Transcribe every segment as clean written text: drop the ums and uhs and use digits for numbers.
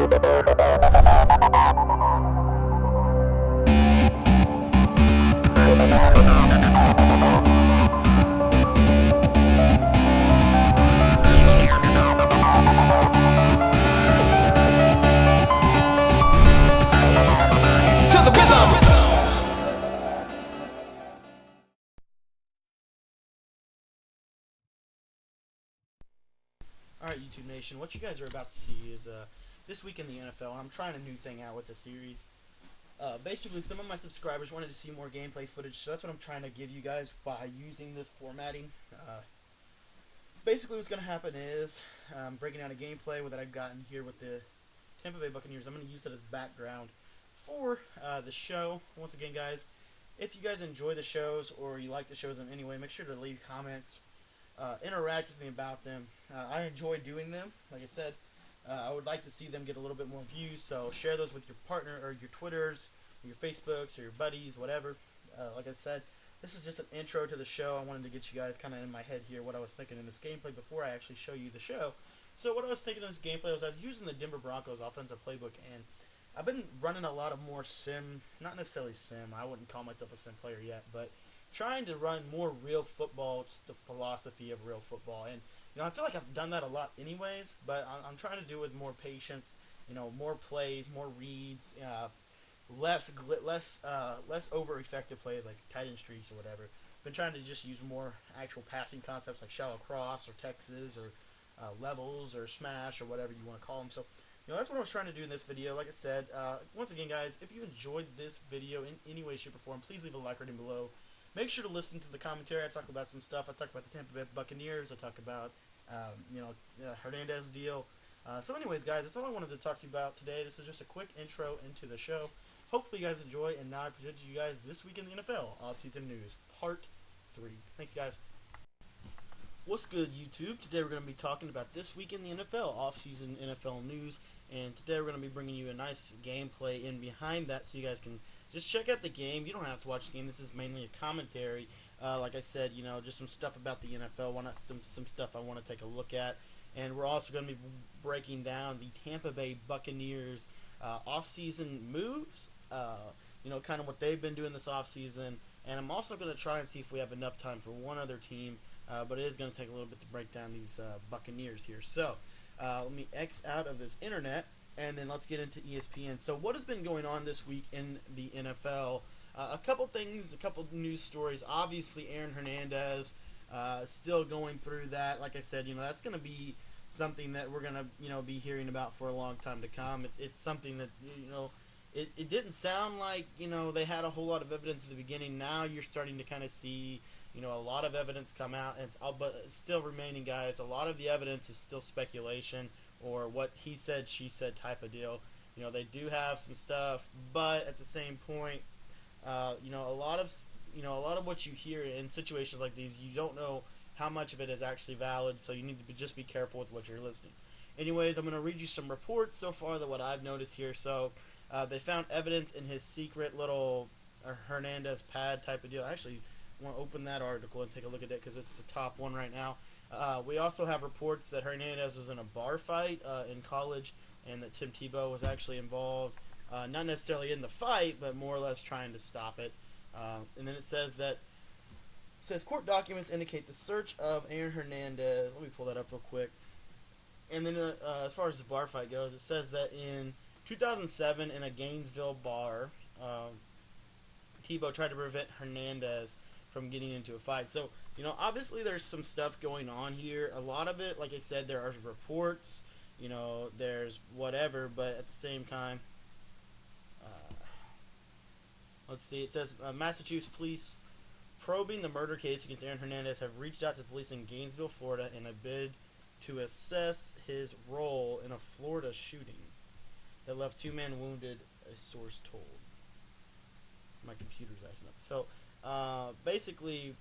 Alright, YouTube Nation, what you guys are about to see is this week in the NFL. I'm trying a new thing out with the series. Basically, some of my subscribers wanted to see more gameplay footage, so that's what I'm trying to give you guys by using this formatting. Basically, what's going to happen is I'm breaking down a gameplay that I've gotten here with the Tampa Bay Buccaneers. I'm going to use that as background for the show. Once again, guys, if you guys enjoy the shows or you like the shows in any way, make sure to leave comments. Interact with me about them. I enjoy doing them. Like I said, I would like to see them get a little bit more views, so share those with your partner or your Twitters, or your Facebooks, or your buddies, whatever. Like I said, this is just an intro to the show. I wanted to get you guys kind of in my head here what I was thinking in this gameplay before I actually show you the show. So what I was thinking in this gameplay was I was using the Denver Broncos offensive playbook, and I've been running a lot of more sim, not necessarily sim, I wouldn't call myself a sim player yet, but trying to run more real football, just the philosophy of real football. And, I feel like I've done that a lot anyways, but I'm trying to do it with more patience, more plays, more reads, less over effective plays like tight end streaks or whatever. Been trying to just use more actual passing concepts like shallow cross or Texas or levels or smash or whatever you want to call them. So, that's what I was trying to do in this video. Like I said, once again, guys, if you enjoyed this video in any way, shape, or form, please leave a like rating below. Make sure to listen to the commentary. I talk about some stuff. I talk about the Tampa Bay Buccaneers. I talk about, Hernandez deal. So anyways, guys, that's all I wanted to talk to you about today. This is just a quick intro into the show. Hopefully you guys enjoy, and now I present to you guys This Week in the NFL Offseason News, Part 3. Thanks, guys. What's good, YouTube? Today we're going to be talking about This Week in the NFL Offseason NFL News, and today we're going to be bringing you a nice gameplay in behind that so you guys can just check out the game. You don't have to watch the game. This is mainly a commentary. Like I said, just some stuff about the NFL. Why not some stuff I want to take a look at. And we're also going to be breaking down the Tampa Bay Buccaneers off-season moves, kind of what they've been doing this off-season. And I'm also going to try and see if we have enough time for one other team, but it is going to take a little bit to break down these Buccaneers here. So let me X out of this internet. And then let's get into ESPN. So what has been going on this week in the NFL? A couple things, a couple news stories. Obviously, Aaron Hernandez still going through that. Like I said, that's going to be something that we're going to, be hearing about for a long time to come. It's something that's, it didn't sound like, they had a whole lot of evidence at the beginning. Now you're starting to kind of see, a lot of evidence come out. But it's still remaining, guys. A lot of the evidence is still speculation, or what he said, she said type of deal. They do have some stuff, but at the same point, a lot of what you hear in situations like these, you don't know how much of it is actually valid, so you need to just be careful with what you're listening. Anyways, I'm going to read you some reports so far that what I've noticed here. So, they found evidence in his secret little Hernandez pad type of deal. I actually want to open that article and take a look at it because it's the top one right now. We also have reports that Hernandez was in a bar fight in college, and that Tim Tebow was actually involved, not necessarily in the fight, but more or less trying to stop it. And then it says court documents indicate the search of Aaron Hernandez. Let me pull that up real quick. And then as far as the bar fight goes, it says that in 2007 in a Gainesville bar, Tebow tried to prevent Hernandez from getting into a fight. So, obviously there's some stuff going on here. A lot of it, like I said, there are reports, there's whatever, but at the same time, let's see, it says Massachusetts police probing the murder case against Aaron Hernandez have reached out to police in Gainesville, Florida in a bid to assess his role in a Florida shooting that left 2 men wounded, a source told. My computer's acting up. So, basically,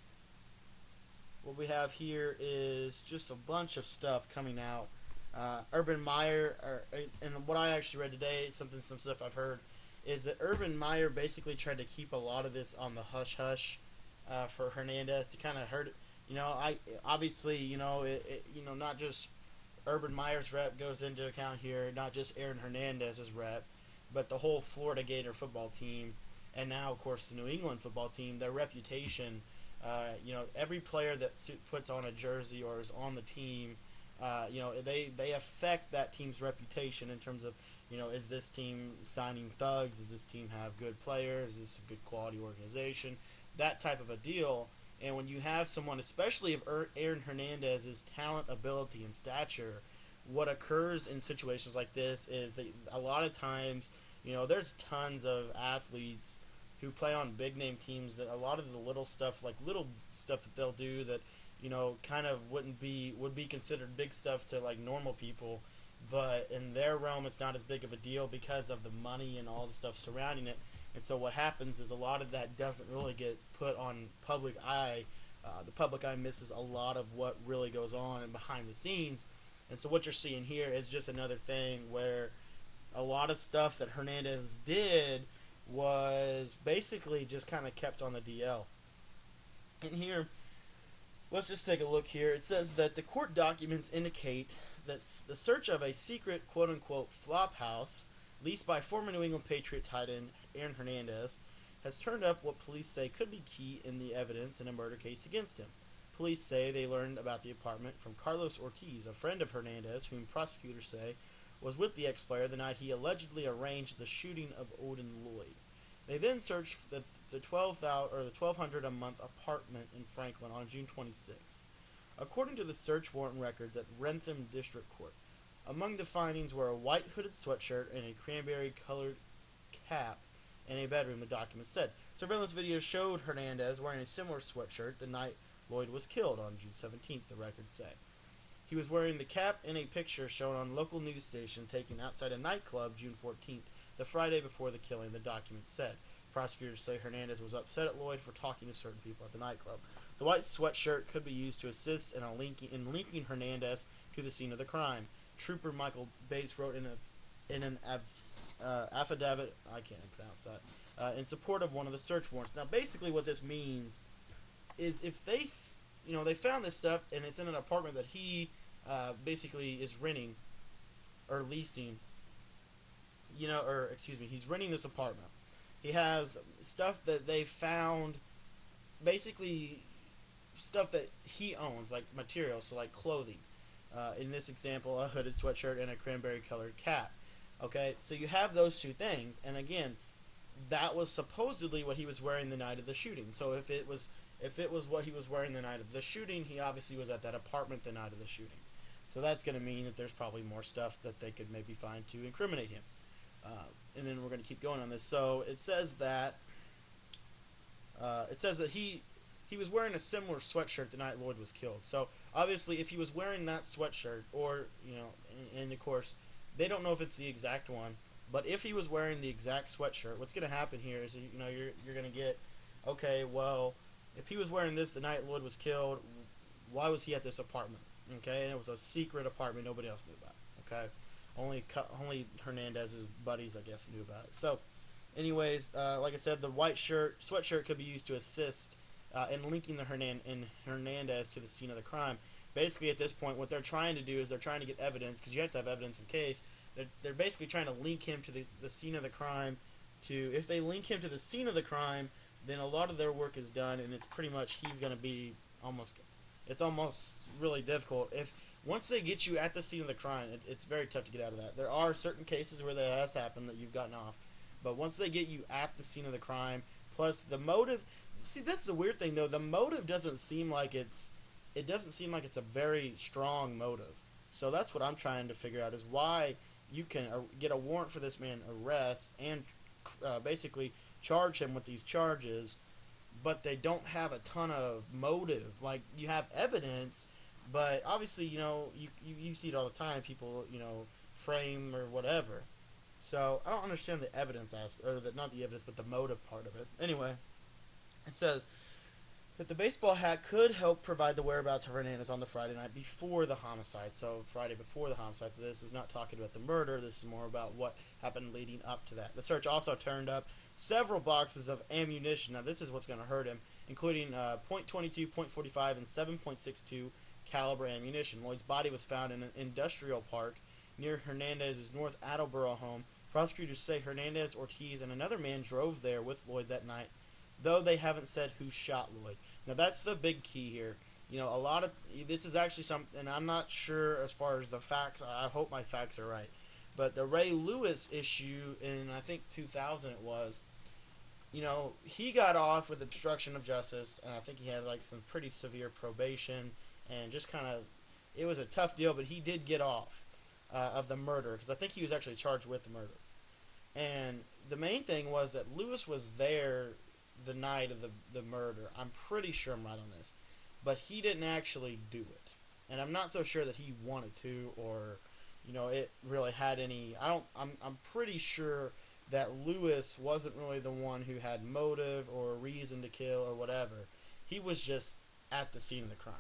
what we have here is just a bunch of stuff coming out. Urban Meyer, and what I actually read today, some stuff I've heard, is that Urban Meyer basically tried to keep a lot of this on the hush-hush for Hernandez to kind of hurt it. I obviously, not just Urban Meyer's rep goes into account here, not just Aaron Hernandez's rep, but the whole Florida Gator football team, and now, of course, the New England football team, their reputation. Every player that puts on a jersey or is on the team, they affect that team's reputation in terms of, is this team signing thugs? Does this team have good players? Is this a good quality organization? That type of a deal. And when you have someone, especially of Aaron Hernandez's talent, ability, and stature, what occurs in situations like this is that a lot of times, there's tons of athletes who play on big name teams that a lot of the little stuff that they'll do that, kind of would be considered big stuff to like normal people, but in their realm it's not as big of a deal because of the money and all the stuff surrounding it. And so what happens is a lot of that doesn't really get put on public eye. The public eye misses a lot of what really goes on and behind the scenes. And so what you're seeing here is just another thing where a lot of stuff that Hernandez did was basically just kind of kept on the DL. And here, let's just take a look here. It says that the court documents indicate that the search of a secret quote-unquote flop house leased by former New England Patriots tight end Aaron Hernandez has turned up what police say could be key in the evidence in a murder case against him. Police say they learned about the apartment from Carlos Ortiz, a friend of Hernandez, whom prosecutors say was with the ex-player the night he allegedly arranged the shooting of Odin Lloyd. They then searched the $1,200 a month apartment in Franklin on June 26th. According to the search warrant records at Rentham District Court, among the findings were a white hooded sweatshirt and a cranberry-colored cap in a bedroom, the document said. Surveillance video showed Hernandez wearing a similar sweatshirt the night Lloyd was killed on June 17th, the records say. He was wearing the cap in a picture shown on local news station taken outside a nightclub June 14th, the Friday before the killing, the document said. Prosecutors say Hernandez was upset at Lloyd for talking to certain people at the nightclub. The white sweatshirt could be used to assist in linking Hernandez to the scene of the crime. Trooper Michael Bates wrote in an affidavit, I can't pronounce that, in support of one of the search warrants. Now, basically what this means is if they found this stuff and it's in an apartment that he basically is renting or leasing, he's renting this apartment. He has stuff that they found, basically stuff that he owns, like materials, so like clothing. In this example, a hooded sweatshirt and a cranberry-colored cap. Okay, so you have those two things, and again, that was supposedly what he was wearing the night of the shooting. So if it was what he was wearing the night of the shooting, he obviously was at that apartment the night of the shooting. So that's going to mean that there's probably more stuff that they could maybe find to incriminate him. And then we're going to keep going on this. So it says that he was wearing a similar sweatshirt the night Lloyd was killed. So obviously, if he was wearing that sweatshirt, or and of course they don't know if it's the exact one, but if he was wearing the exact sweatshirt, what's going to happen here is you're going to get, okay, well, if he was wearing this the night Lloyd was killed, why was he at this apartment? Okay, and it was a secret apartment nobody else knew about. Okay, only Hernandez's buddies, I guess, knew about it. So, anyways, like I said, the white sweatshirt could be used to assist in linking the Hernandez to the scene of the crime. Basically, at this point, what they're trying to do is they're trying to get evidence, because you have to have evidence in case. They're basically trying to link him to the scene of the crime. If they link him to the scene of the crime, then a lot of their work is done, and it's pretty much he's going to be it's almost really difficult. Once they get you at the scene of the crime, it's very tough to get out of that. There are certain cases where that has happened that you've gotten off, but once they get you at the scene of the crime, plus the motive. See, that's the weird thing though. The motive doesn't seem like it's a very strong motive. So that's what I'm trying to figure out, is why you can get a warrant for this man, arrest, and basically charge him with these charges, but they don't have a ton of motive. Like, you have evidence, but obviously, you see it all the time. People, frame or whatever. So I don't understand the evidence aspect, or not the evidence, but the motive part of it. Anyway, it says that the baseball hat could help provide the whereabouts of Hernandez on the Friday night before the homicide. So Friday before the homicide. So this is not talking about the murder. This is more about what happened leading up to that. The search also turned up several boxes of ammunition. Now this is what's going to hurt him, including .22, .45, and 7.62 caliber ammunition. Lloyd's body was found in an industrial park near Hernandez's North Attleboro home. Prosecutors say Hernandez, Ortiz, and another man drove there with Lloyd that night, though they haven't said who shot Lloyd. Now, that's the big key here. You know, a lot of this is actually something, and I'm not sure as far as the facts. I hope my facts are right. But the Ray Lewis issue in, I think, 2000 it was, you know, he got off with obstruction of justice, and I think he had, like, some pretty severe probation, and just kind of, it was a tough deal, but he did get off of the murder, because I think he was actually charged with the murder. And the main thing was that Lewis was there the night of the murder. I'm pretty sure I'm right on this. But he didn't actually do it. And I'm not so sure that he wanted to, or, you know, it really had any... I'm pretty sure that Lewis wasn't really the one who had motive or reason to kill or whatever. He was just at the scene of the crime.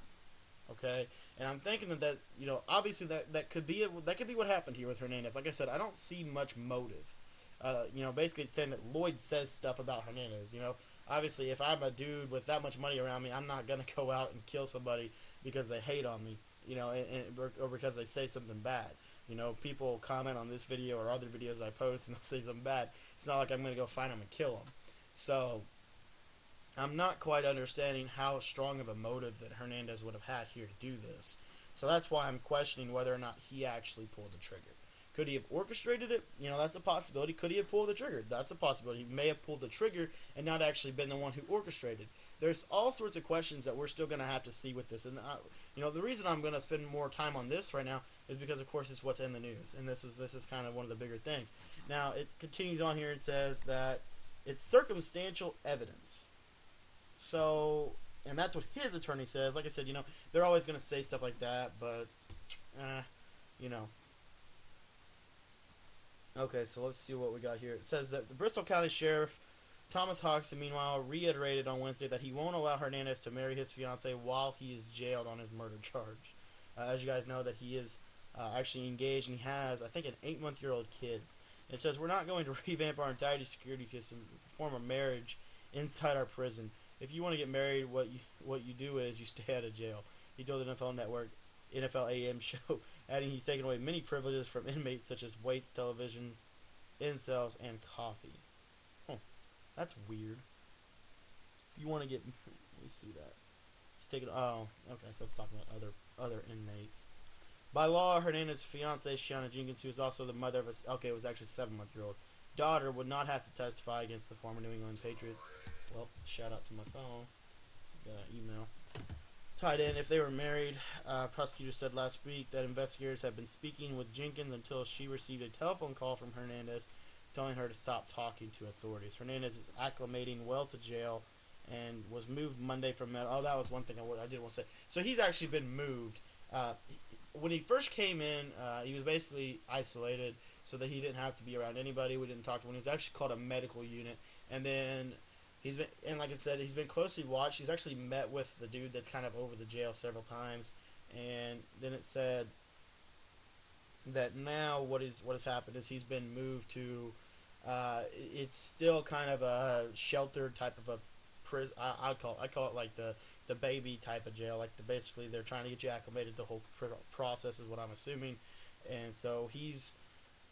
Okay? And I'm thinking that you know, obviously that could be what happened here with Hernandez. Like I said, I don't see much motive. You know, basically it's saying that Lloyd says stuff about Hernandez, you know. Obviously, if I'm a dude with that much money around me, I'm not going to go out and kill somebody because they hate on me, you know, or because they say something bad. You know, people comment on this video or other videos I post and they'll say something bad. It's not like I'm going to go find them and kill them. So, I'm not quite understanding how strong of a motive that Hernandez would have had here to do this. So that's why I'm questioning whether or not he actually pulled the trigger. Could he have orchestrated it? You know, that's a possibility. Could he have pulled the trigger? That's a possibility. He may have pulled the trigger and not actually been the one who orchestrated. There's all sorts of questions that we're still going to have to see with this. And, you know, the reason I'm going to spend more time on this right now is because, of course, it's what's in the news. And this is kind of one of the bigger things. Now, it continues on here. It says that it's circumstantial evidence. So, and that's what his attorney says. Like I said, you know, they're always going to say stuff like that. But, you know. Okay, so let's see what we got here. It says that the Bristol County Sheriff Thomas Hoxton, meanwhile, reiterated on Wednesday that he won't allow Hernandez to marry his fiancée while he is jailed on his murder charge. As you guys know, that he is actually engaged, and he has, I think, an 8-month-old kid. It says, we're not going to revamp our entire security system, perform a marriage inside our prison. If you want to get married, what you do is you stay out of jail. He told the NFL Network, NFL AM show, adding he's taken away many privileges from inmates such as weights, televisions, incels, and coffee. Huh. That's weird. If you want to get... Let me see that. He's taken... Oh, okay, so it's talking about other inmates. By law, Hernandez's fiancée, Shauna Jenkins, who is also the mother of a... Okay, it was actually a 7-month-old daughter, would not have to testify against the former New England Patriots. Well, shout out to my phone. Got an email. Tied in, if they were married, prosecutors said last week that investigators have been speaking with Jenkins until she received a telephone call from Hernandez telling her to stop talking to authorities. Hernandez is acclimating well to jail and was moved Monday from Med. Oh, that was one thing I did want to say. So he's actually been moved. When he first came in, he was basically isolated so that he didn't have to be around anybody. We didn't talk to him. He was actually called a medical unit. And then... He's been, and like I said, he's been closely watched. He's actually met with the dude that's kind of over the jail several times, and then it said that now what has happened is he's been moved to. It's still kind of a sheltered type of a prison. I call it like the baby type of jail. Like basically they're trying to get you acclimated to the whole process is what I'm assuming, and so he's.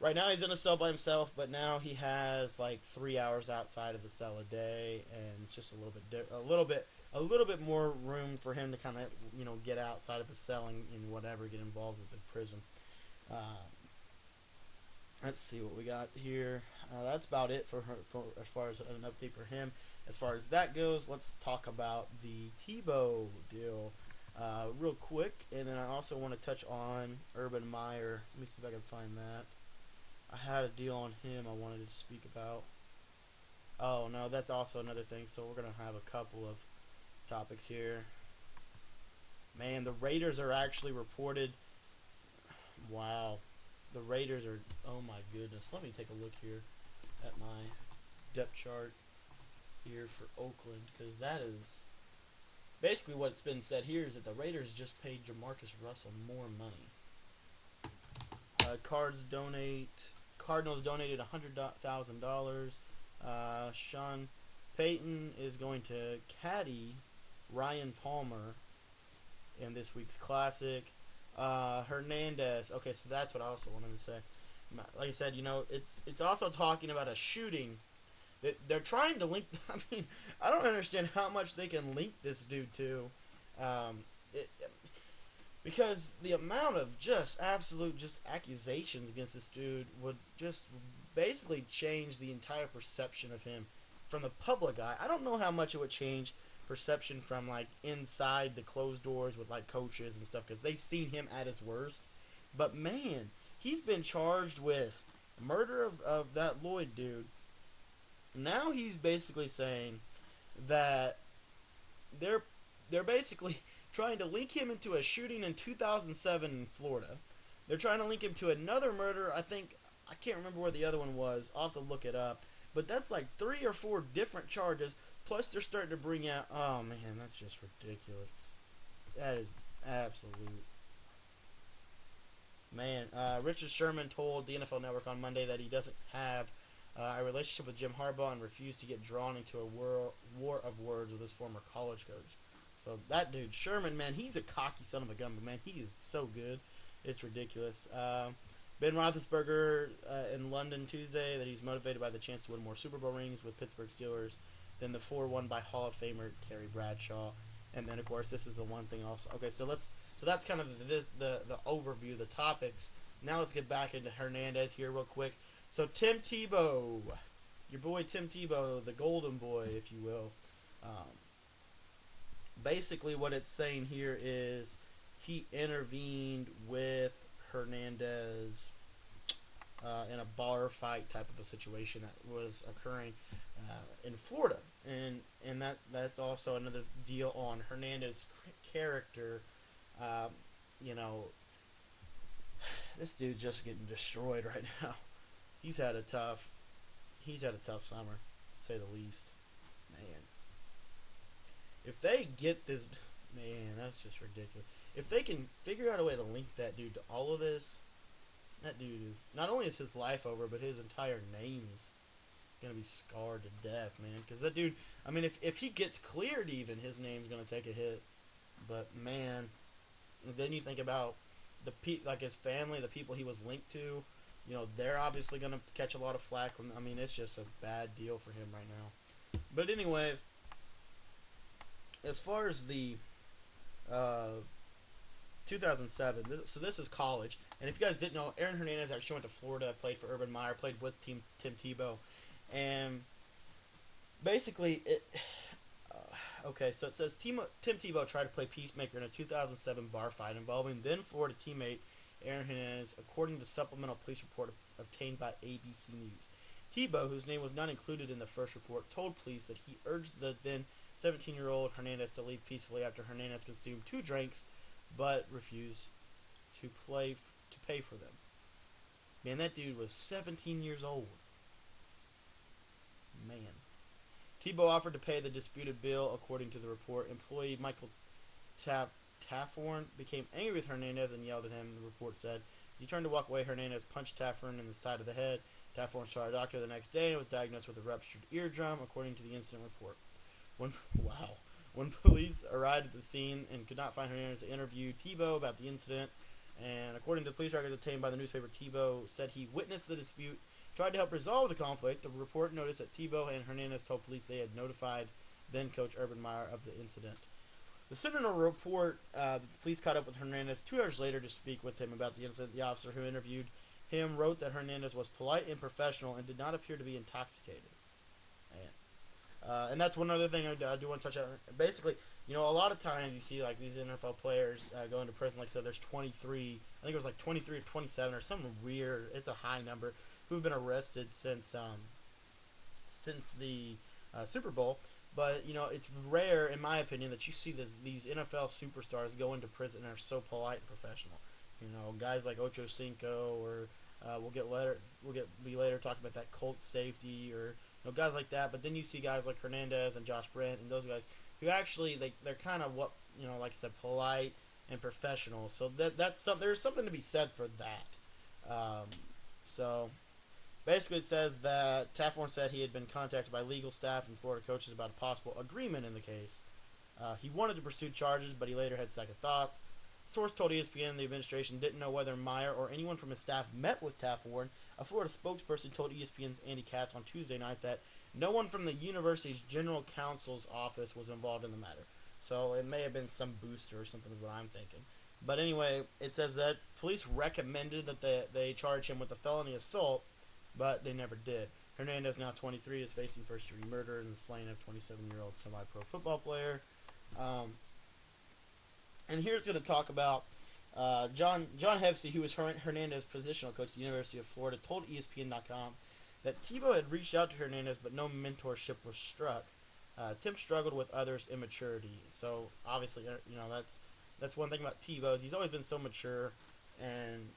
Right now he's in a cell by himself, but now he has like 3 hours outside of the cell a day, and it's just a little bit more room for him to kind of get outside of the cell and whatever, get involved with the prison. Let's see what we got here. That's about it for as far as an update for him. As far as that goes, let's talk about the Tebow deal real quick, and then I also want to touch on Urban Meyer. Let me see if I can find that. I had a deal on him I wanted to speak about. Oh, no, that's also another thing. So we're going to have a couple of topics here. Man, the Raiders are actually reported. Wow. The Raiders are... Oh, my goodness. Let me take a look here at my depth chart here for Oakland. Because that is... Basically what's been said here is that the Raiders just paid Jamarcus Russell more money. Cardinals donated $100,000. Sean Payton is going to caddy Ryan Palmer in this week's classic. Hernandez. Okay, so that's what I also wanted to say. Like I said, it's also talking about a shooting. They're trying to link. I mean, I don't understand how much they can link this dude to, um, it, because the amount of just absolute accusations against this dude would just basically change the entire perception of him from the public eye. I don't know how much it would change perception from like inside the closed doors with like coaches and stuff, because they've seen him at his worst. But man, he's been charged with murder of that Lloyd dude. Now he's basically saying that they're basically trying to link him into a shooting in 2007 in Florida. They're trying to link him to another murder. I can't remember where the other one was. I'll have to look it up. But that's like 3 or 4 different charges. Plus they're starting to bring out... Oh, man, that's just ridiculous. That is absolute... Man, Richard Sherman told the NFL Network on Monday that he doesn't have a relationship with Jim Harbaugh and refused to get drawn into a war of words with his former college coach. So that dude, Sherman, man, he's a cocky son of a gun, but man, he is so good. It's ridiculous. Ben Roethlisberger in London Tuesday that he's motivated by the chance to win more Super Bowl rings with Pittsburgh Steelers than the 4 won by Hall of Famer Terry Bradshaw. And then, of course, this is the one thing also. Okay, so that's kind of the overview, the topics. Now let's get back into Hernandez here real quick. So Tim Tebow, your boy Tim Tebow, the golden boy, if you will. Basically what it's saying here is he intervened with Hernandez in a bar fight type of a situation that was occurring in Florida, and that's also another deal on Hernandez's character. This dude's just getting destroyed right now. He's had a tough summer, to say the least. Man, if they get this, man, that's just ridiculous. If they can figure out a way to link that dude to all of this, that dude is, not only is his life over, but his entire name is gonna be scarred to death, man. Because that dude, I mean, if he gets cleared, even his name's gonna take a hit. But man, then you think about like his family, the people he was linked to. They're obviously gonna catch a lot of flack. I mean, it's just a bad deal for him right now. But anyways, as far as the 2007, this is college. And if you guys didn't know, Aaron Hernandez actually went to Florida, played for Urban Meyer, played with Tim Tebow. And basically, okay, so it says Tim Tebow tried to play peacemaker in a 2007 bar fight involving then Florida teammate Aaron Hernandez, according to the supplemental police report obtained by ABC News. Tebow, whose name was not included in the first report, told police that he urged the then 17-year-old Hernandez to leave peacefully after Hernandez consumed 2 drinks, but refused to pay for them. Man, that dude was 17 years old. Man. Tebow offered to pay the disputed bill, according to the report. Employee Michael Tafforn became angry with Hernandez and yelled at him, the report said. As he turned to walk away, Hernandez punched Tafforn in the side of the head. Tafforn saw a doctor the next day and was diagnosed with a ruptured eardrum, according to the incident report. When police arrived at the scene and could not find Hernandez, they interviewed Tebow about the incident. And according to the police records obtained by the newspaper, Tebow said he witnessed the dispute, tried to help resolve the conflict. The report noticed that Tebow and Hernandez told police they had notified then-coach Urban Meyer of the incident. The Sentinel report that the police caught up with Hernandez 2 hours later to speak with him about the incident. The officer who interviewed him wrote that Hernandez was polite and professional and did not appear to be intoxicated. And that's one other thing I do want to touch on. Basically, a lot of times you see like these NFL players go into prison. Like I said, there's 23. I think it was like 23 or 27 or something weird. It's a high number who've been arrested since the Super Bowl. But it's rare, in my opinion, that you see these NFL superstars go into prison and are so polite and professional. Guys like Ocho Cinco, or we'll be later talking about that Colts safety, or guys like that. But then you see guys like Hernandez and Josh Brent and those guys who actually they're kind of what like I said, polite and professional. So there's something to be said for that. So basically, it says that Tafforn said he had been contacted by legal staff and Florida coaches about a possible agreement in the case. He wanted to pursue charges, but he later had second thoughts. The source told ESPN the administration didn't know whether Meyer or anyone from his staff met with Taft Warren. A Florida spokesperson told ESPN's Andy Katz on Tuesday night that no one from the university's general counsel's office was involved in the matter. So it may have been some booster or something is what I'm thinking. But anyway, it says that police recommended that they charge him with a felony assault, but they never did. Hernandez, now 23, is facing first-degree murder in the slaying of 27-year-old semi-pro football player. And here's going to talk about John Hevesy, who was Hernandez's positional coach at the University of Florida, told ESPN.com that Tebow had reached out to Hernandez, but no mentorship was struck. Tim struggled with others' immaturity. So, obviously, that's one thing about Tebow is he's always been so mature and,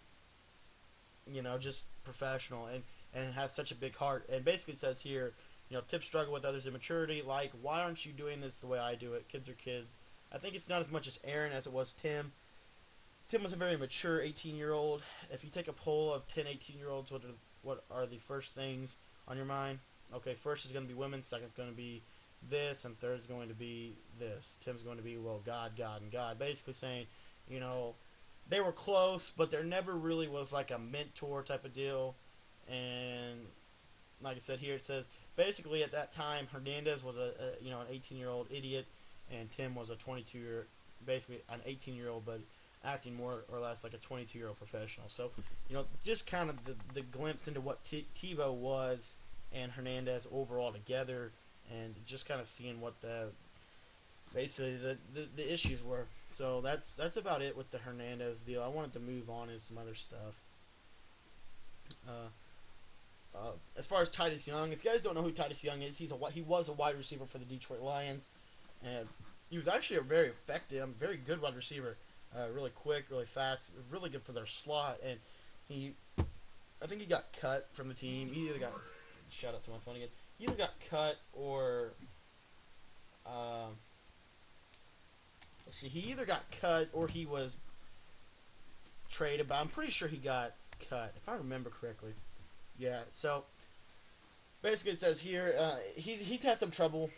just professional and has such a big heart. And basically says here, Tim struggled with others' immaturity. Like, why aren't you doing this the way I do it? Kids are kids. I think it's not as much as Aaron as it was Tim. Tim was a very mature 18-year-old. If you take a poll of 10 18-year-olds, what are the first things on your mind? Okay, first is going to be women, second is going to be this, and third is going to be this. Tim's going to be, God, and God. Basically saying, they were close, but there never really was like a mentor type of deal. And like I said here, it says, basically at that time, Hernandez was an 18-year-old idiot, and Tim was a 22-year, basically an 18-year-old, but acting more or less like a 22-year-old professional. So, just kind of the glimpse into what Tebow was and Hernandez overall together, and just kind of seeing what the issues were. So that's about it with the Hernandez deal. I wanted to move on into some other stuff. As far as Titus Young, if you guys don't know who Titus Young is, he was a wide receiver for the Detroit Lions, and he was actually a very effective, very good wide receiver. Really quick, really fast, really good for their slot, and I think he got cut from the team. He either got, shout out to my phone again, he either got cut or, he either got cut or he was traded, but I'm pretty sure he got cut, if I remember correctly. Yeah, so basically it says here, he's had some trouble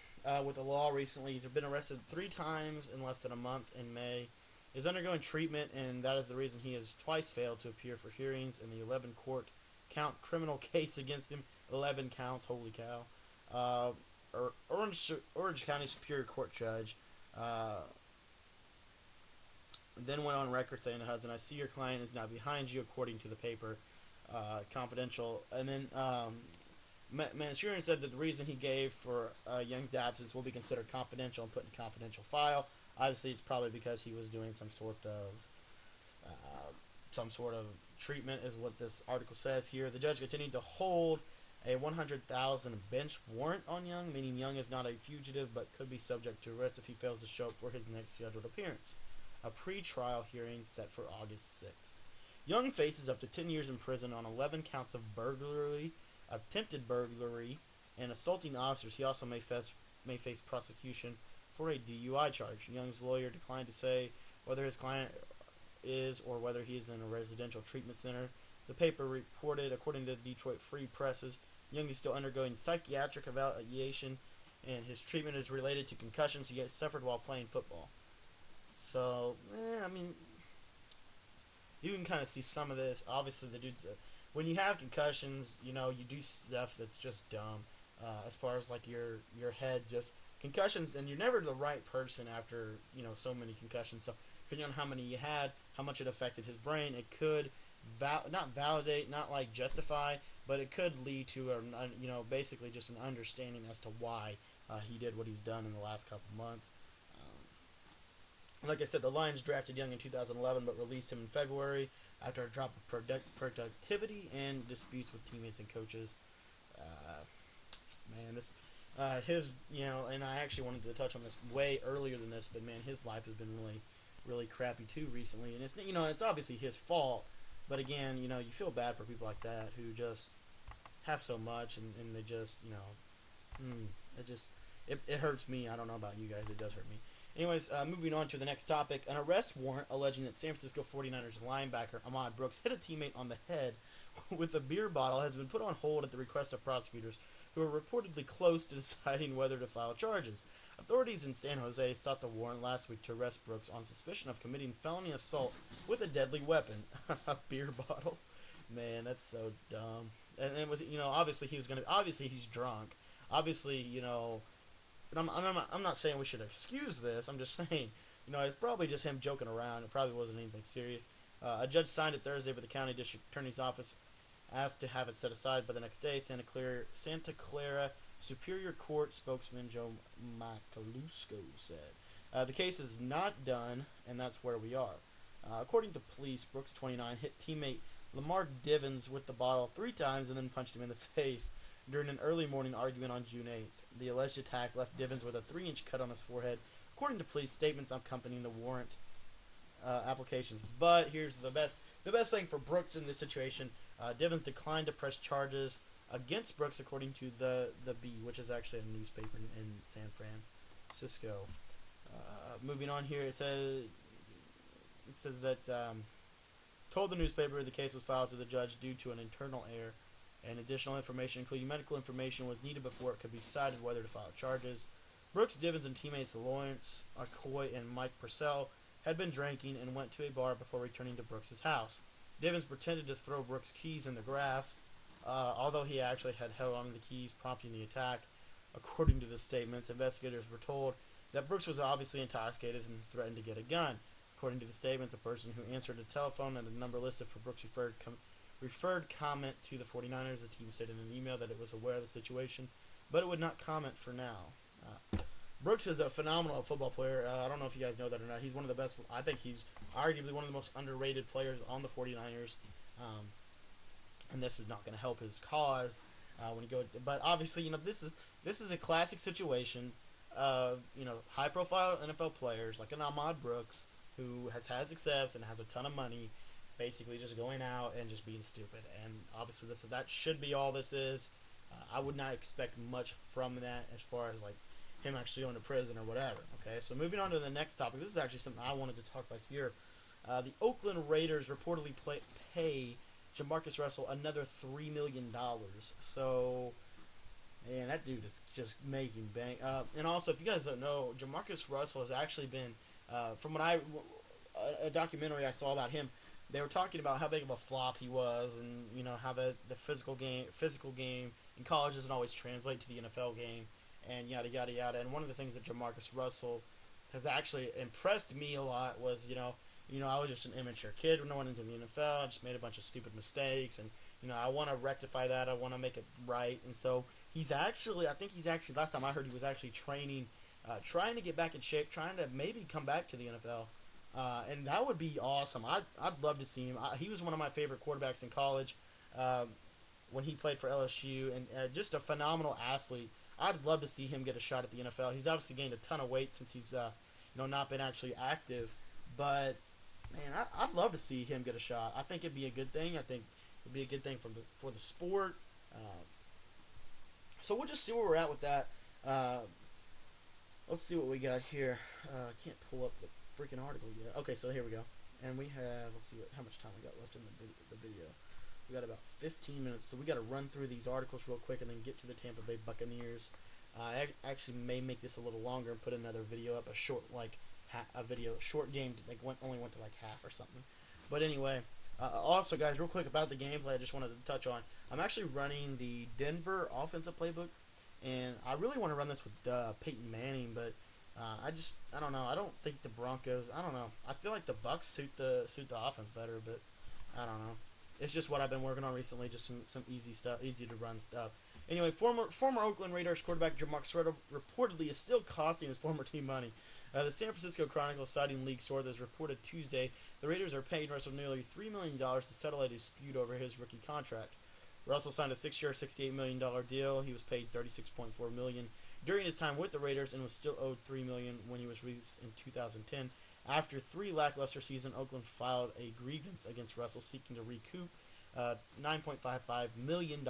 with the law recently. He's been arrested 3 times in less than a month in May. Is undergoing treatment, and that is the reason he has twice failed to appear for hearings in the 11-count criminal case against him. 11 counts, holy cow. Orange County Superior Court judge then went on record saying to Hudson, I see your client is now behind you, according to the paper, confidential. And then Mansourian said that the reason he gave for Young's absence will be considered confidential and put in a confidential file. Obviously, it's probably because he was doing some sort of treatment, is what this article says here. The judge continued to hold a $100,000 bench warrant on Young, meaning Young is not a fugitive but could be subject to arrest if he fails to show up for his next scheduled appearance. A pre-trial hearing set for August 6th. Young faces up to 10 years in prison on 11 counts of burglary, attempted burglary, and assaulting officers. He also may face prosecution for a DUI charge. Young's lawyer declined to say whether his client is or whether he is in a residential treatment center. The paper reported, according to Detroit Free Presses, Young is still undergoing psychiatric evaluation, and his treatment is related to concussions he suffered while playing football. So, you can kind of see some of this. Obviously, the dude's when you have concussions, you do stuff that's just dumb. As far as like your head, just concussions, and you're never the right person after so many concussions. So depending on how many you had, how much it affected his brain, it could not validate, not like justify, but it could lead to basically just an understanding as to why he did what he's done in the last couple months. Like I said, the Lions drafted Young in 2011, but released him in February after a drop of productivity and disputes with teammates and coaches. And I actually wanted to touch on this way earlier than this, but man, his life has been really, really crappy too recently, and it's obviously his fault, but again, you feel bad for people like that who just have so much, and they just, it hurts me. I don't know about you guys, it does hurt me. Anyways, moving on to the next topic. An arrest warrant alleging that San Francisco 49ers linebacker Ahmad Brooks hit a teammate on the head with a beer bottle has been put on hold at the request of prosecutors who are reportedly close to deciding whether to file charges. Authorities in San Jose sought the warrant last week to arrest Brooks on suspicion of committing felony assault with a deadly weapon, a beer bottle. Man, that's so dumb. And with, obviously obviously he's drunk. Obviously, and I'm not saying we should excuse this. I'm just saying, it's probably just him joking around. It probably wasn't anything serious. A judge signed it Thursday, but the county district attorney's office asked to have it set aside by the next day. Santa Clara Superior Court spokesman Joe Macalusco said. The case is not done, and that's where we are. According to police, Brooks, 29, hit teammate Lamar Divins with the bottle 3 times and then punched him in the face during an early morning argument on June 8th. The alleged attack left Divins with a 3-inch cut on his forehead, according to police statements accompanying the warrant applications. But here's the best thing for Brooks in this situation. Divins declined to press charges against Brooks, according to the Bee, which is actually a newspaper in San Francisco. Moving on here, it says that told the newspaper the case was filed to the judge due to an internal error, and additional information, including medical information, was needed before it could be decided whether to file charges. Brooks, Divins, and teammates Lawrence Acoy and Mike Purcell had been drinking and went to a bar before returning to Brooks' house. Divins pretended to throw Brooks' keys in the grass, although he actually had held onto the keys, prompting the attack. According to the statements, investigators were told that Brooks was obviously intoxicated and threatened to get a gun. According to the statements, a person who answered the telephone and the number listed for Brooks referred comment to the 49ers. The team said in an email that it was aware of the situation, but it would not comment for now. Brooks is a phenomenal football player. I don't know if you guys know that or not. He's one of the best. I think he's arguably one of the most underrated players on the 49ers. And this is not going to help his cause when he goes. But obviously, this is a classic situation of high-profile NFL players like an Ahmad Brooks, who has had success and has a ton of money, basically just going out and just being stupid. And obviously, that should be all this is. I would not expect much from that as far as like him actually going to prison or whatever. Okay, so moving on to the next topic. This is actually something I wanted to talk about here. The Oakland Raiders reportedly pay Jamarcus Russell another $3 million. So, man, that dude is just making bank. And also, if you guys don't know, Jamarcus Russell has actually been, from a documentary I saw about him, they were talking about how big of a flop he was, and how the physical game in college doesn't always translate to the NFL game, and yada yada yada. And one of the things that Jamarcus Russell has actually impressed me a lot was I was just an immature kid when I went into the NFL. I just made a bunch of stupid mistakes, and I want to rectify that. I want to make it right. And so I think he's actually last time I heard he was actually training, trying to get back in shape, trying to maybe come back to the NFL. And that would be awesome. I'd love to see him. He was one of my favorite quarterbacks in college when he played for LSU, and just a phenomenal athlete. I'd love to see him get a shot at the NFL. He's obviously gained a ton of weight since he's not been actually active, but man, I'd love to see him get a shot. I think it'd be a good thing. I think it'd be a good thing for the sport. So we'll just see where we're at with that. Let's see what we got here. I can't pull up the freaking article yet. Okay, so here we go. And we have, let's see how much time we got left in the video. We got about 15 minutes, so we got to run through these articles real quick and then get to the Tampa Bay Buccaneers. I actually may make this a little longer and put another video up, a short game, only went to like half or something. But anyway, also guys, real quick about the gameplay, I just wanted to touch on. I'm actually running the Denver offensive playbook, and I really want to run this with Peyton Manning, but I don't know. I don't think the Broncos. I don't know. I feel like the Bucs suit the offense better, but I don't know. It's just what I've been working on recently. Just some easy stuff, easy to run stuff. Anyway, former Oakland Raiders quarterback Jamarcus Russell reportedly is still costing his former team money. The San Francisco Chronicle, citing league sources, reported Tuesday the Raiders are paying Russell nearly $3 million to settle a dispute over his rookie contract. Russell signed a 6-year, $68 million deal. He was paid $36.4 million during his time with the Raiders and was still owed $3 million when he was released in 2010. After 3 lackluster seasons, Oakland filed a grievance against Russell seeking to recoup $9.55 million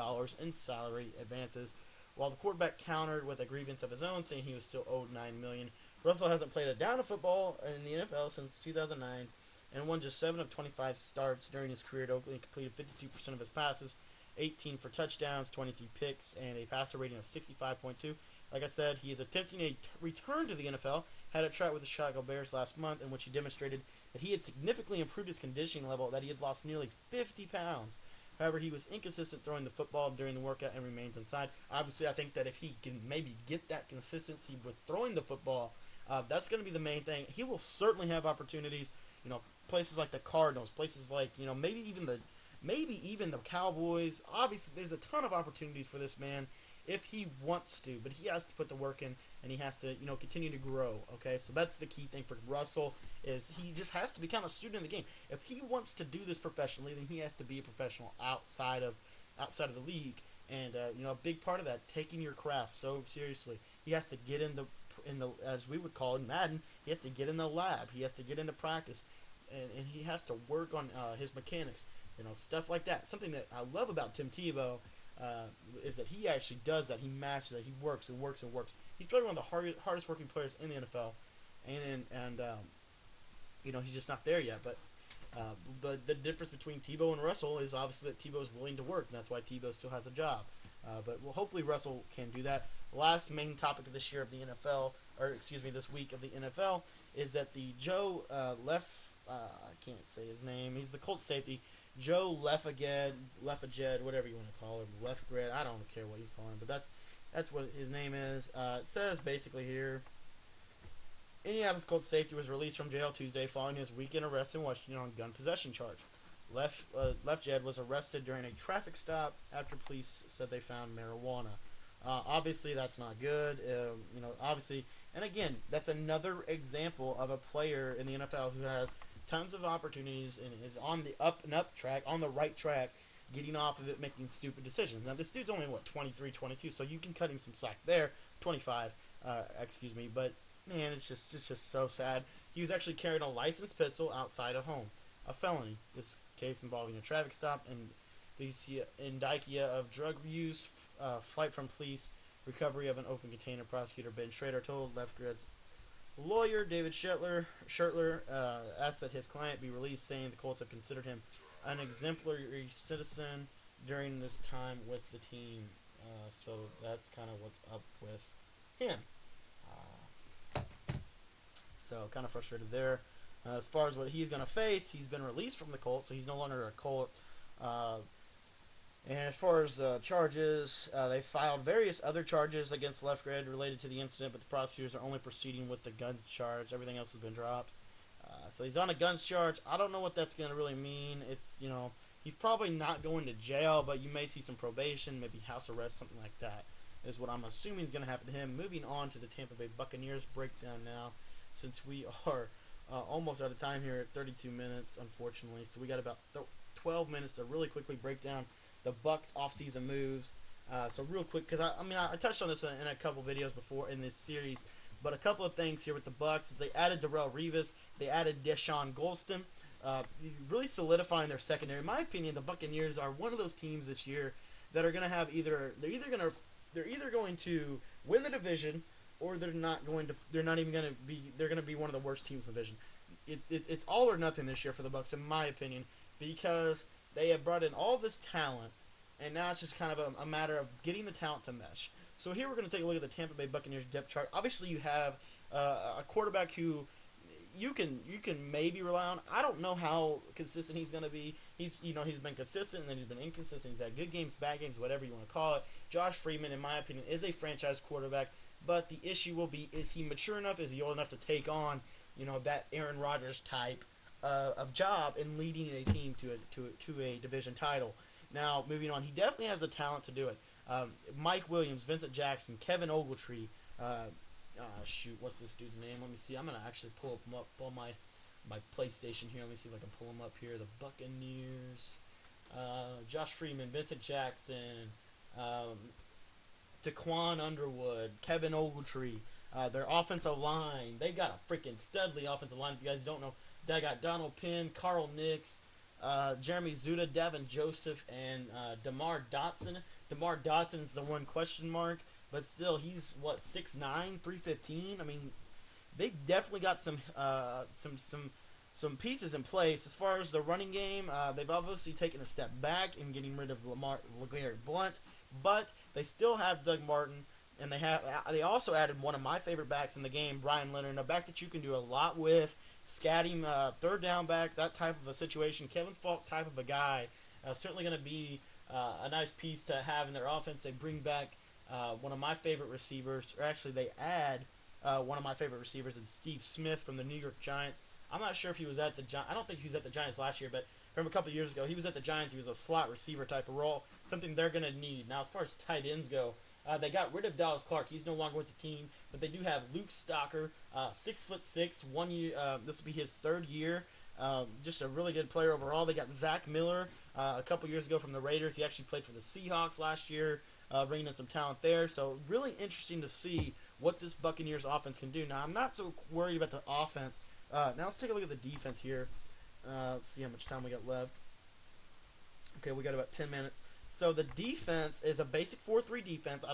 in salary advances, while the quarterback countered with a grievance of his own, saying he was still owed $9 million. Russell hasn't played a down of football in the NFL since 2009 and won just 7 of 25 starts during his career at Oakland. He completed 52% of his passes, 18 for touchdowns, 23 picks, and a passer rating of 65.2. Like I said, he is attempting a return to the NFL. Had a chat with the Chicago Bears last month in which he demonstrated that he had significantly improved his conditioning level, that he had lost nearly 50 pounds. However, he was inconsistent throwing the football during the workout and remains inside. Obviously, I think that if he can maybe get that consistency with throwing the football, that's going to be the main thing. He will certainly have opportunities, places like the Cardinals, places like, maybe even the Cowboys. Obviously, there's a ton of opportunities for this man if he wants to, but he has to put the work in, and he has to, continue to grow, okay? So that's the key thing for Russell, is he just has to become a student of the game. If he wants to do this professionally, then he has to be a professional outside of the league, and, a big part of that, taking your craft so seriously. He has to get in the, as we would call it, Madden, he has to get in the lab, he has to get into practice, and he has to work on his mechanics, stuff like that. Something that I love about Tim Tebow is that he actually does that. He masters that. He works and works and works. He's probably one of the hardest working players in the NFL, and he's just not there yet. But the difference between Tebow and Russell is obviously that Tebow is willing to work, and that's why Tebow still has a job. But hopefully Russell can do that. Last main topic of this year of the NFL, this week of the NFL, is that the Joe I can't say his name. He's the Colts safety. Joe Lefaged, whatever you want to call him, Lefgred, I don't care what you call him, but that's what his name is. It says basically here, Indianapolis Colts safety was released from jail Tuesday following his weekend arrest in Washington on gun possession charge. Lefged was arrested during a traffic stop after police said they found marijuana. Obviously, that's not good. Obviously, and again, that's another example of a player in the NFL who has tons of opportunities and is on the up track, on the right track, getting off of it, making stupid decisions. Now, this dude's only, 23, 22, so you can cut him some slack there. 25, but, man, it's just so sad. He was actually carrying a licensed pistol outside a home, a felony. This case involving a traffic stop and indicia of drug use, flight from police, recovery of an open container. Prosecutor Ben Schrader told Lefgred's lawyer David Schertler asked that his client be released, saying the Colts have considered him an exemplary citizen during this time with the team. So that's kind of what's up with him. So kind of frustrated there. As far as what he's going to face, he's been released from the Colts, so he's no longer a Colt. And as far as charges, they filed various other charges against Lefgred related to the incident, but the prosecutors are only proceeding with the guns charge. Everything else has been dropped. So he's on a guns charge. I don't know what that's going to really mean. It's, he's probably not going to jail, but you may see some probation, maybe house arrest, something like that, is what I'm assuming is going to happen to him. Moving on to the Tampa Bay Buccaneers breakdown now, since we are almost out of time here at 32 minutes, unfortunately. So we got about 12 minutes to really quickly break down the Bucs offseason moves. So real quick, because I touched on this in a couple videos before in this series, but a couple of things here with the Bucs is they added Darrelle Revis, they added Deshaun Golston, really solidifying their secondary. In my opinion, the Buccaneers are one of those teams this year that are going to have they're either going to win the division, or they're going to be one of the worst teams in the division. It's all or nothing this year for the Bucs, in my opinion, because they have brought in all this talent, and now it's just kind of a matter of getting the talent to mesh. So here we're going to take a look at the Tampa Bay Buccaneers depth chart. Obviously, you have a quarterback who you can maybe rely on. I don't know how consistent he's going to be. He's been consistent, and then he's been inconsistent. He's had good games, bad games, whatever you want to call it. Josh Freeman, in my opinion, is a franchise quarterback, but the issue will be, is he mature enough? Is he old enough to take on that Aaron Rodgers type of job in leading a team to a division title? Now, moving on, he definitely has the talent to do it. Mike Williams, Vincent Jackson, Kevin Ogletree. What's this dude's name? Let me see. I'm going to actually pull him up on my PlayStation here. Let me see if I can pull him up here. The Buccaneers. Josh Freeman, Vincent Jackson, Taquan Underwood, Kevin Ogletree. Their offensive line. They've got a freaking studly offensive line. If you guys don't know, they got Donald Penn, Carl Nix, Jeremy Zuta, Davin Joseph, and DeMar Dotson. DeMar Dotson's the one question mark, but still, he's 6'9", 315. I mean, they definitely got some pieces in place. As far as the running game, they've obviously taken a step back in getting rid of LeGarrette Blount, but they still have Doug Martin. And they also added one of my favorite backs in the game, Brian Leonard, a back that you can do a lot with, scatting, third down back, that type of a situation. Kevin Falk type of a guy, certainly going to be a nice piece to have in their offense. They bring back one of my favorite receivers, or actually they add one of my favorite receivers, is Steve Smith from the New York Giants. I'm not sure if he was at the Giants. I don't think he was at the Giants last year, but from a couple of years ago, he was at the Giants. He was a slot receiver type of role, something they're going to need. Now, as far as tight ends go, they got rid of Dallas Clark. He's no longer with the team, but they do have Luke Stocker, 6'6", 1 year. This will be his third year. Just a really good player overall. They got Zach Miller a couple years ago from the Raiders. He actually played for the Seahawks last year, bringing in some talent there. So really interesting to see what this Buccaneers offense can do. Now, I'm not so worried about the offense. Now let's take a look at the defense here. Let's see how much time we got left. Okay, we got about 10 minutes. So the defense is a basic 4-3 defense.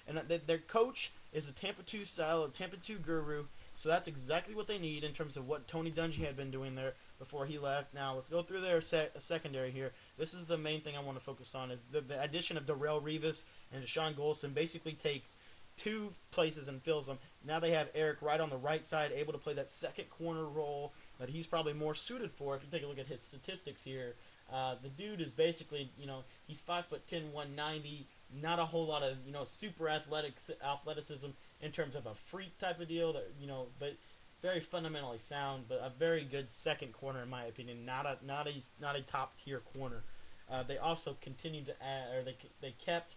And their coach is a Tampa 2 style, a Tampa 2 guru. So that's exactly what they need in terms of what Tony Dungy had been doing there before he left. Now let's go through their secondary here. This is the main thing I want to focus on, is the addition of Darrell Revis and Deshaun Golson basically takes two places and fills them. Now they have Eric right on the right side, able to play that second corner role that he's probably more suited for. If you take a look at his statistics here, the dude is basically, he's 5'10", 190. Not a whole lot of, super athleticism in terms of a freak type of deal. That but very fundamentally sound. But a very good second corner in my opinion. Not a top tier corner. They also continued to add, or they kept.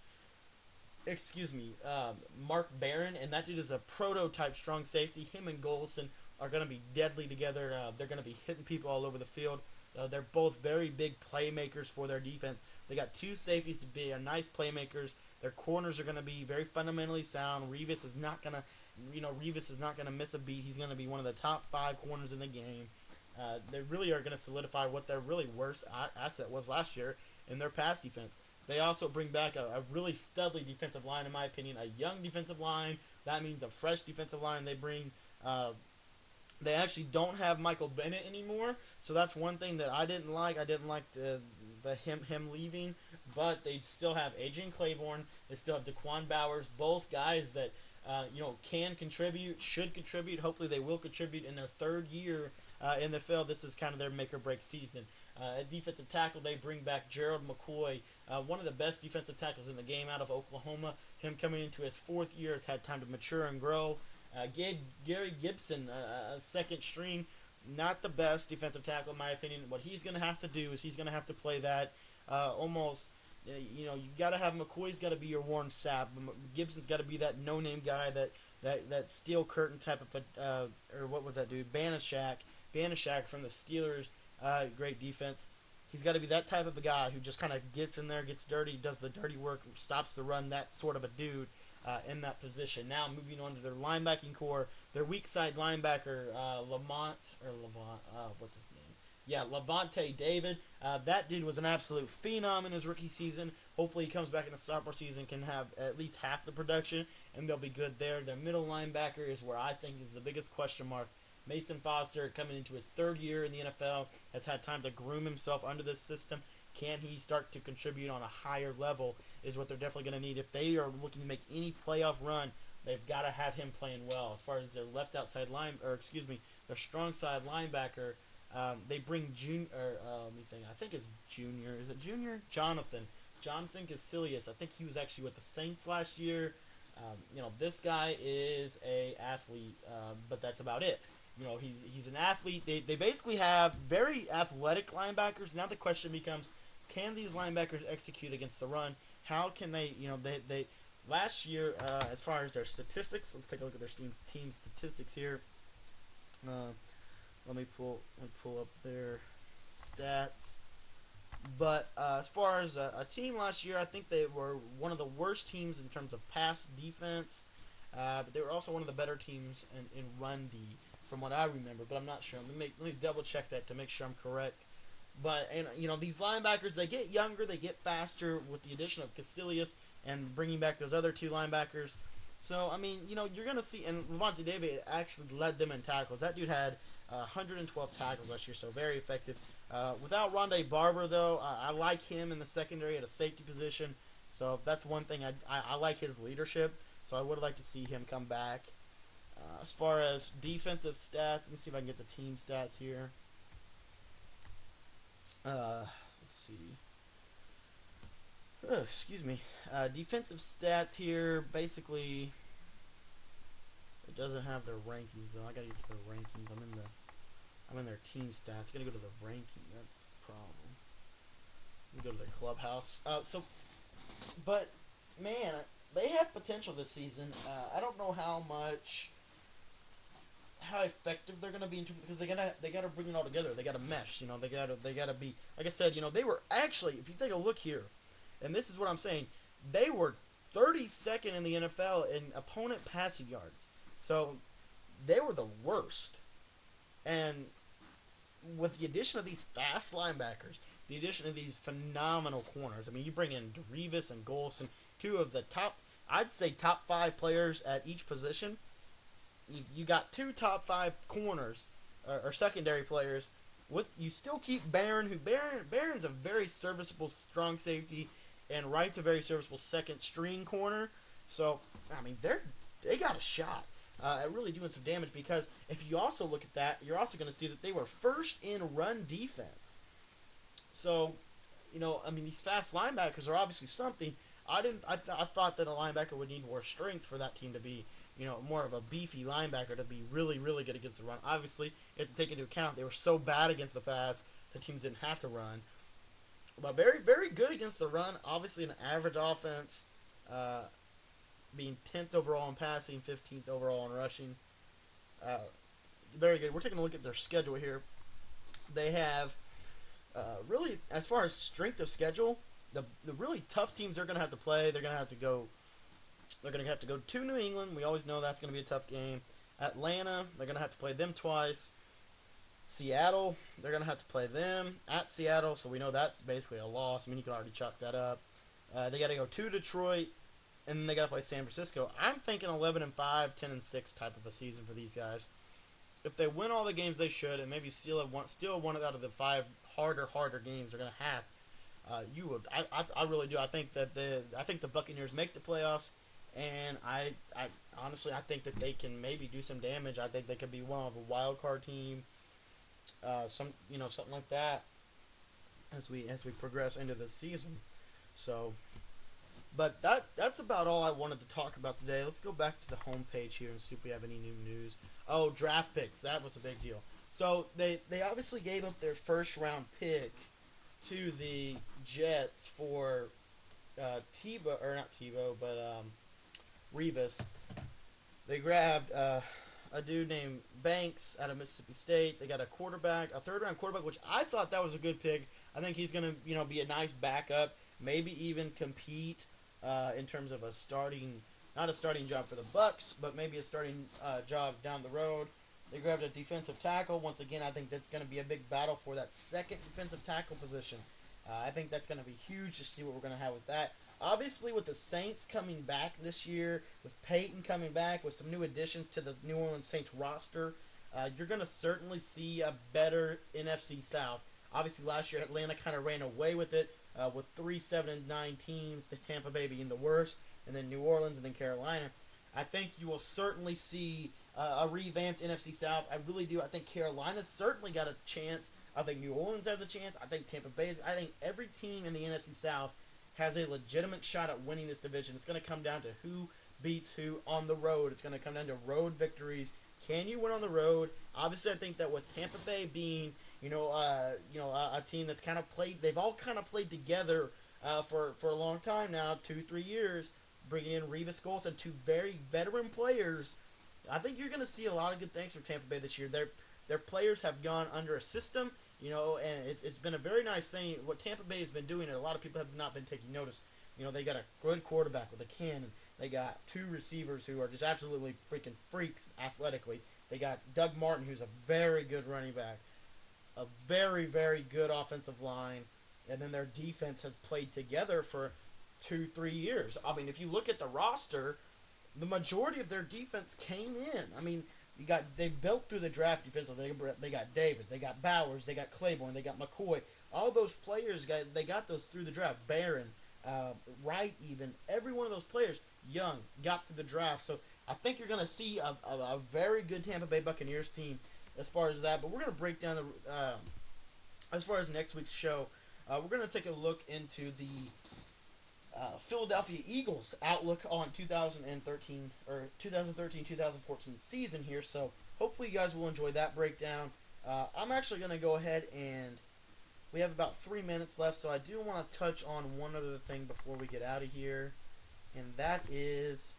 Mark Barron, and that dude is a prototype strong safety. Him and Golson are going to be deadly together. They're going to be hitting people all over the field. They're both very big playmakers for their defense. They got two safeties to be nice playmakers. Their corners are going to be very fundamentally sound. Revis is not going to miss a beat. He's going to be one of the top 5 corners in the game. They really are going to solidify what their really worst asset was last year in their pass defense. They also bring back a really studly defensive line, in my opinion, a young defensive line. That means a fresh defensive line. They bring. They actually don't have Michael Bennett anymore, so that's one thing that I didn't like. I didn't like him leaving, but they still have Adrian Claiborne. They still have Daquan Bowers, both guys that can contribute, should contribute. Hopefully, they will contribute in their third year in the field. This is kind of their make or break season. At defensive tackle, they bring back Gerald McCoy, one of the best defensive tackles in the game out of Oklahoma. Him coming into his 4th year has had time to mature and grow. Gary Gibson, second string, not the best defensive tackle in my opinion. What he's going to have to do is he's going to have to play that almost, you got to have McCoy's got to be your Warren Sapp. Gibson's got to be that no-name guy, that steel curtain type of, or what was that dude? Banashak from the Steelers, great defense. He's got to be that type of a guy who just kind of gets in there, gets dirty, does the dirty work, stops the run, that sort of a dude. In that position. Now moving on to their linebacking core, their weak side linebacker what's his name? Yeah, Levante David. That dude was an absolute phenom in his rookie season. Hopefully he comes back in the sophomore season, can have at least half the production, and they'll be good there. Their middle linebacker is where I think is the biggest question mark. Mason Foster, coming into his 3rd year in the NFL, has had time to groom himself under this system. Can he start to contribute on a higher level is what they're definitely going to need. If they are looking to make any playoff run, they've got to have him playing well. As far as their left outside their strong side linebacker, they bring let me think. I think it's Junior. Is it Junior? Jonathan Casillas. I think he was actually with the Saints last year. This guy is a athlete, but that's about it. He's an athlete. They basically have very athletic linebackers. Now the question becomes, can these linebackers execute against the run? How can they, they last year, as far as their statistics, let's take a look at their team statistics here. Let me pull up their stats. But as far as a team last year, I think they were one of the worst teams in terms of pass defense. But they were also one of the better teams in run D, from what I remember. But I'm not sure. Let me double check that to make sure I'm correct. But these linebackers, they get younger, they get faster with the addition of Casillas and bringing back those other 2 linebackers. So you're gonna see, and Levante David actually led them in tackles. That dude had 112 tackles last year, so very effective. Without Rondé Barber, though, I like him in the secondary at a safety position. So that's one thing I like his leadership. So I would like to see him come back. As far as defensive stats, let me see if I can get the team stats here. Let's see. Oh, excuse me. Defensive stats here, basically, it doesn't have their rankings though. I gotta get to their rankings. I'm in their team stats. I gotta go to the ranking. That's the problem. Let me go to their clubhouse. But man, they have potential this season. I don't know how effective they're gonna be because they gotta bring it all together. They gotta mesh. They gotta be, like I said. They were actually, if you take a look here, and this is what I'm saying, they were 32nd in the NFL in opponent passing yards. So they were the worst. And with the addition of these fast linebackers, the addition of these phenomenal corners, I mean, you bring in Revis and Golson, two of the top, I'd say top 5 players at each position. You got 2 top 5 corners or secondary players. You still keep Barron, Barron's a very serviceable strong safety, and Wright's a very serviceable second string corner. So I mean, they got a shot at really doing some damage, because if you also look at that, you're also going to see that they were first in run defense. So, I mean, these fast linebackers are obviously something. I thought that a linebacker would need more strength for that team to be, more of a beefy linebacker to be really, really good against the run. Obviously, you have to take into account they were so bad against the pass, the teams didn't have to run. But very, very good against the run. Obviously, an average offense, being 10th overall in passing, 15th overall in rushing. Very good. We're taking a look at their schedule here. They have, really, as far as strength of schedule, the really tough teams they're going to have to play, they're going to have to go to New England. We always know that's going to be a tough game. Atlanta, they're going to have to play them twice. Seattle, they're going to have to play them at Seattle, so we know that's basically a loss. I mean, you can already chalk that up. They got to go to Detroit, and then they got to play San Francisco. I'm thinking 11-5, 10-6 type of a season for these guys. If they win all the games they should, and maybe steal one out of the 5 harder games they're going to have, I really do. I think the Buccaneers make the playoffs, and I honestly think that they can maybe do some damage. I think they could be one of a wild card team. Something like that as we progress into the season. So, but that's about all I wanted to talk about today. Let's go back to the homepage here and see if we have any new news. Oh, draft picks. That was a big deal. So they obviously gave up their first round pick to the Jets for Revis. They grabbed a dude named Banks out of Mississippi State. They got a third-round quarterback, which I thought that was a good pick. I think he's going to be a nice backup, maybe even compete in terms of not a starting job for the Bucs, but maybe a starting job down the road. They grabbed a defensive tackle. Once again, I think that's going to be a big battle for that second defensive tackle position. I think that's going to be huge to see what we're going to have with that. Obviously, with the Saints coming back this year, with Peyton coming back, with some new additions to the New Orleans Saints roster, you're going to certainly see a better NFC South. Obviously, last year Atlanta kind of ran away with it with 3 7-9 teams, the Tampa Bay being the worst, and then New Orleans and then Carolina. I think you will certainly see a revamped NFC South. I really do. I think Carolina's certainly got a chance. I think New Orleans has a chance. I think Tampa Bay I think every team in the NFC South has a legitimate shot at winning this division. It's going to come down to who beats who on the road. It's going to come down to road victories. Can you win on the road? Obviously, I think that with Tampa Bay being, a team that's kind of played, they've all kind of played together for a long time now, 2-3 years, bringing in Revis Golson, 2 very veteran players. I think you're going to see a lot of good things from Tampa Bay this year. Their players have gone under a system, and it's been a very nice thing. What Tampa Bay has been doing, and a lot of people have not been taking notice. They got a good quarterback with a cannon. They got 2 receivers who are just absolutely freaking freaks athletically. They got Doug Martin, who's a very good running back, a very, very good offensive line, and then their defense has played together for 2-3 years. I mean, if you look at the roster, the majority of their defense came in. I mean, they built through the draft defensively. They got David, they got Bowers, they got Claiborne, they got McCoy. All those players, they got those through the draft. Barron, Wright, even every one of those players, young, got through the draft. So I think you're going to see a very good Tampa Bay Buccaneers team as far as that. But we're going to break down as far as next week's show. We're going to take a look into the Philadelphia Eagles outlook on 2013 or 2013-2014 season here. So hopefully you guys will enjoy that breakdown. I'm actually going to go ahead and we have about 3 minutes left, so I do want to touch on one other thing before we get out of here, and that is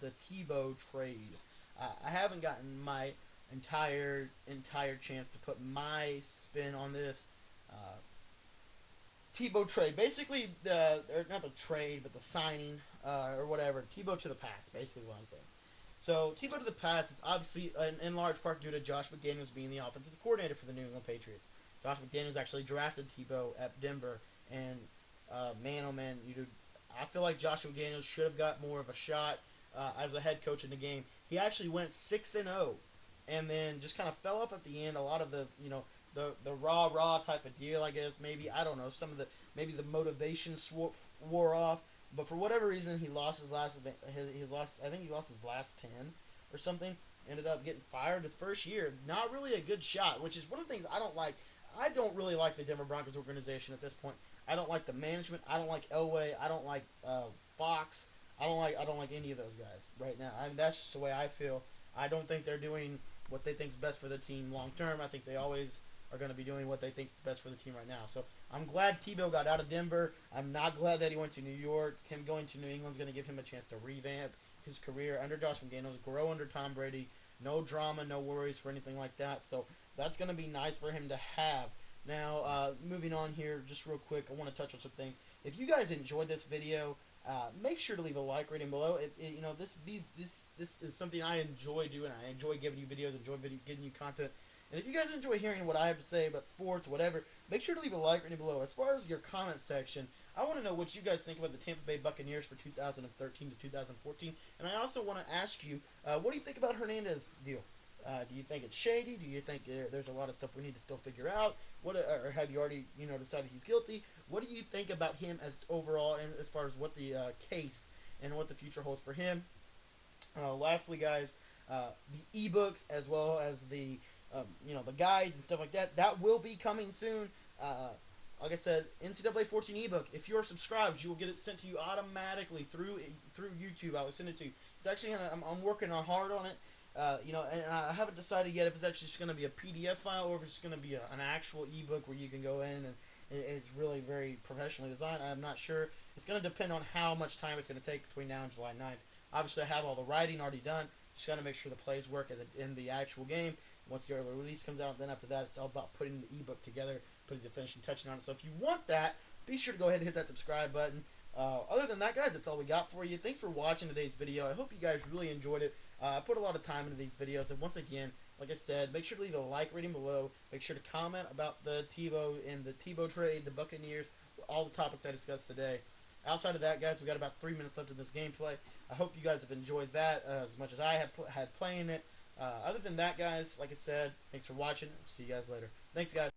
the Tebow trade. I haven't gotten my entire chance to put my spin on this. Tebow trade, basically not the trade, but the signing or whatever. Tebow to the Pats, basically is what I'm saying. So Tebow to the Pats is obviously in large part due to Josh McDaniels being the offensive coordinator for the New England Patriots. Josh McDaniels actually drafted Tebow at Denver, and man, oh man, I feel like Josh McDaniels should have got more of a shot as a head coach in the game. He actually went 6-0, and then just kind of fell off at the end. A lot of the the rah type of deal, I guess, maybe, I don't know, maybe the motivation wore off, but for whatever reason he lost his last I think he lost his last 10 or something. Ended up getting fired his first year. Not really a good shot, which is one of the things I don't like. I don't really like the Denver Broncos organization at this point. I don't like the management. I don't like Elway. I don't like Fox. I don't like any of those guys right now. That's just the way I feel. I don't think they're doing what they think is best for the team long term. I think they always are going to be doing what they think is best for the team right now. So I'm glad Tebow got out of Denver. I'm not glad that he went to New York. Him going to New England is going to give him a chance to revamp his career under Josh McDaniels, grow under Tom Brady. No drama, no worries for anything like that. So that's going to be nice for him to have. Now, moving on here, just real quick, I want to touch on some things. If you guys enjoyed this video, make sure to leave a like rating below. This is something I enjoy doing. I enjoy giving you videos, giving you content. And if you guys enjoy hearing what I have to say about sports, whatever, make sure to leave a like rating below. As far as your comment section, I want to know what you guys think about the Tampa Bay Buccaneers for 2013 to 2014. And I also want to ask you, what do you think about Hernandez's deal? Do you think it's shady? Do you think there's a lot of stuff we need to still figure out? Or have you already decided he's guilty? What do you think about him as overall, and as far as what the case and what the future holds for him? Lastly, guys, the ebooks as well as the the guides and stuff like that will be coming soon. Like I said, NCAA 14 ebook. If you're subscribed, you will get it sent to you automatically through YouTube. I will send it to you. It's actually I'm working hard on it. And I haven't decided yet if it's actually just going to be a PDF file or if it's going to be an actual ebook where you can go in and it's really very professionally designed. I'm not sure. It's going to depend on how much time it's going to take between now and July 9th. Obviously, I have all the writing already done. Just got to make sure the plays work in the actual game. Once the early release comes out, then after that, it's all about putting the ebook together, putting the finishing touch on it. So if you want that, be sure to go ahead and hit that subscribe button. Other than that, guys, that's all we got for you. Thanks for watching today's video. I hope you guys really enjoyed it. I put a lot of time into these videos, and once again, like I said, make sure to leave a like rating below. Make sure to comment about the Tebow and the Tebow trade, the Buccaneers, all the topics I discussed today. Outside of that, guys, we got about 3 minutes left in this gameplay. I hope you guys have enjoyed that as much as I have had playing it. Other than that, guys, like I said, thanks for watching. See you guys later. Thanks, guys.